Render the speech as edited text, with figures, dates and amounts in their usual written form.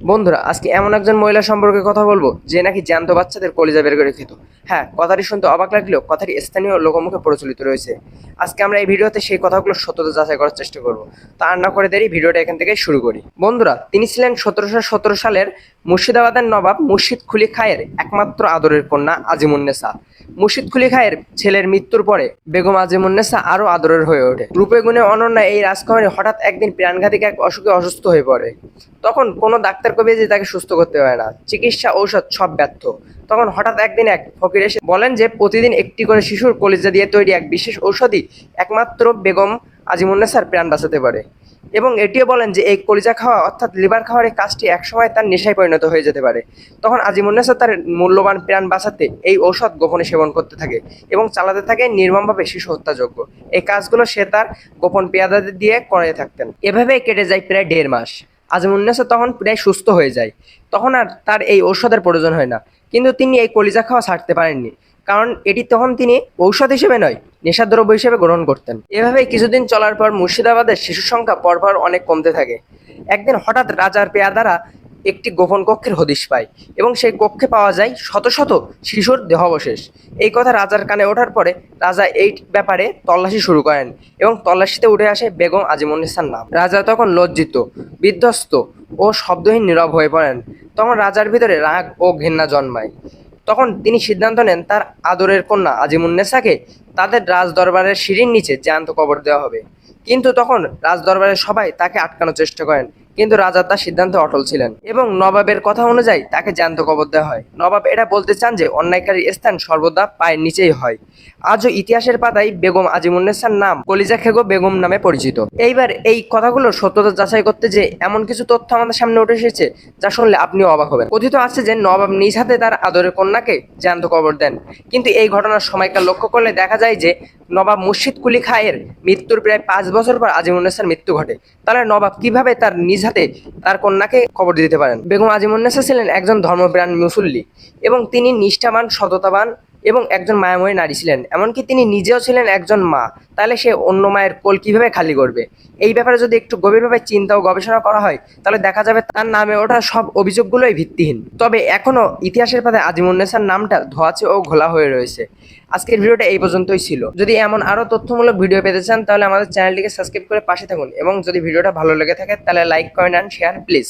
বন্ধুরা, আজকে এমন একজন মহিলা সম্পর্কে কথা বলবো যে নাকি জ্যান্ত বাচ্চাদের কলিজা বের করে খেত। হ্যাঁ, কথাটি শুনতে অবাক লাগলেও কথাটি স্থানীয় লোকমুখে প্রচলিত রয়েছে। আজকে আমরা এই ভিডিওতে সেই কথাগুলোর সত্যতা যাচাই করার চেষ্টা করব। তা আর না করে দেরি, ভিডিওটা এখান থেকে শুরু করি। বন্ধুরা, তিনি ছিলেন 1717 সালের মুর্শিদাবাদের নবাব মুর্শিদ কুলি খাঁয়ের একমাত্র আদরের কন্যা আজিমুন্নেছা। মুর্শিদ কুলি খাঁয়ের ছেলের মৃত্যুর পরে বেগম আজিমুন্নেছা আরও আদরের হয়ে ওঠে। রূপে গুণে অনন্যা এই রাজকুমারী হঠাৎ একদিন প্রাণঘাতী এক অসুখে অসুস্থ হয়ে পড়ে। তখন কোনো ডাক্তার কবিরাজি তাকে সুস্থ করতে পারে না, চিকিৎসা ঔষধ সব ব্যর্থ। তখন হঠাৎ একদিন এক ফকির এসে বলেন যে প্রতিদিন একটি করে শিশুর কলিজা দিয়ে তৈরি এক বিশেষ ঔষধই একমাত্র বেগম আজিমুন্নেছার প্রাণ বাঁচাতে পারে। এবং এটিও বলেন যে এই কলিজা খাওয়া অর্থাৎ লিভার খাওয়ার এই কাজটি একসময় তার নেশায় পরিণত হয়ে যেতে পারে। তখন আজিমুন্নেছা তার মূল্যবান প্রাণ বাঁচাতে এই ঔষধ গোপনে সেবন করতে থাকে এবং চালাতে থাকে নির্মমভাবে শিশু হত্যাযোগ্য এই কাজগুলো সে তার গোপন পেয়াদাদের দিয়ে করে থাকতেন। এভাবেই কেটে যায় প্রায় 1.5 মাস। আজিমুন্নেছা তখন প্রায় সুস্থ হয়ে যায়। তখন আর তার এই ঔষধের প্রয়োজন হয় না। কিন্তু তিনি এই কলিজা খাওয়া ছাড়তে পারেননি, কারণ এটি তখন তিনি ঔষধ হিসেবে নয়, নেশাদ্রব্য হিসেবে গ্রহণ করতেন। এভাবেই কিছুদিন চলার পর মুর্শিদাবাদের শিশুর সংখ্যা পরপর অনেক কমতে থাকে। একদিন হঠাৎ রাজার পেয়াদারা একটি গোপন কক্ষের হদিশ পায় এবং সেই কক্ষে পাওয়া যায় শত শত শিশুর দেহাবশেষ। এই কথা রাজার কানে ওঠার পরে রাজা এই ব্যাপারে তল্লাশি শুরু করেন এবং তল্লাশিতে উঠে আসে বেগম আজিমুন্নেছার নাম। রাজা তখন লজ্জিত, বিধ্বস্ত ও শব্দহীন নীরব হয়ে পড়েন। তখন রাজার ভিতরে রাগ ও ঘৃণা জন্মায়। তখন তিনি সিদ্ধান্ত নেন তার আদরের কন্যা আজিমুন্নেছাকে তাদের রাজদরবারের সিঁড়ির নিচে জ্যান্ত কবর দেওয়া হবে। কিন্তু তখন রাজদরবারের সবাই তাকে আটকানোর চেষ্টা করেন, কিন্তু রাজা তার সিদ্ধান্তে অটল ছিলেন এবং নবাবের কথা অনুযায়ী তাকে জ্যান্ত কবর দেওয়া হয়। নবাব এটা বলতে চান যে অন্যায়কারীর স্থান সর্বদা পায়ের নিচেই হয়। আজও ইতিহাসের পাতায় বেগম আজিমুন্নেছার নাম কলিজা খেগো বেগম নামে পরিচিত। এইবার এই কথাগুলোর সত্যতা যাচাই করতে যে এমন কিছু তথ্য আমাদের সামনে উঠে এসেছে যা শুনলে আপনিও অবাক হবেন। কথিত আছে যে নবাব নিজ হাতে তার আদরের কন্যাকে জ্যান্ত কবর দেন, কিন্তু এই ঘটনার সময়কাল লক্ষ্য করলে দেখা যায় যে নবাব মুর্শিদ কুলি খাঁয়ের মৃত্যুর প্রায় 5 বছর পর আজিমুন্নেছার মৃত্যু ঘটে। তাহলে নবাব কিভাবে তার নিজ হাতে তার কন্যাকে কবর দিতে পারেন? বেগম আজিমুন্নেছা ছিলেন একজন ধর্মপ্রাণ মুসল্লি এবং তিনি নিষ্ঠাবান, সততাবান এবং একজন মায়াময়ী নারী ছিলেন। এমনকি তিনি নিজেও ছিলেন একজন মা। তাহলে সে অন্য মায়ের কোল কিভাবে খালি করবে? এই ব্যাপারে যদি একটু গভীরভাবে চিন্তা ও গবেষণা করা হয় তাহলে দেখা যাবে তার নামে ওঠা সব অভিযোগগুলোই ভিত্তিহীন। তবে এখনো ইতিহাসের পাতায় আজিমুন্নেছার নামটা ধোঁয়াচে ও ঘোলা হয়ে রয়েছে। আজকের ভিডিওটা এই পর্যন্তই ছিল। যদি এমন আরও তথ্যমূলক ভিডিও পেতে চান তাহলে আমাদের চ্যানেলটিকে সাবস্ক্রাইব করে পাশে থাকুন এবং যদি ভিডিওটা ভালো লেগে থাকে তাহলে like, comment and share please.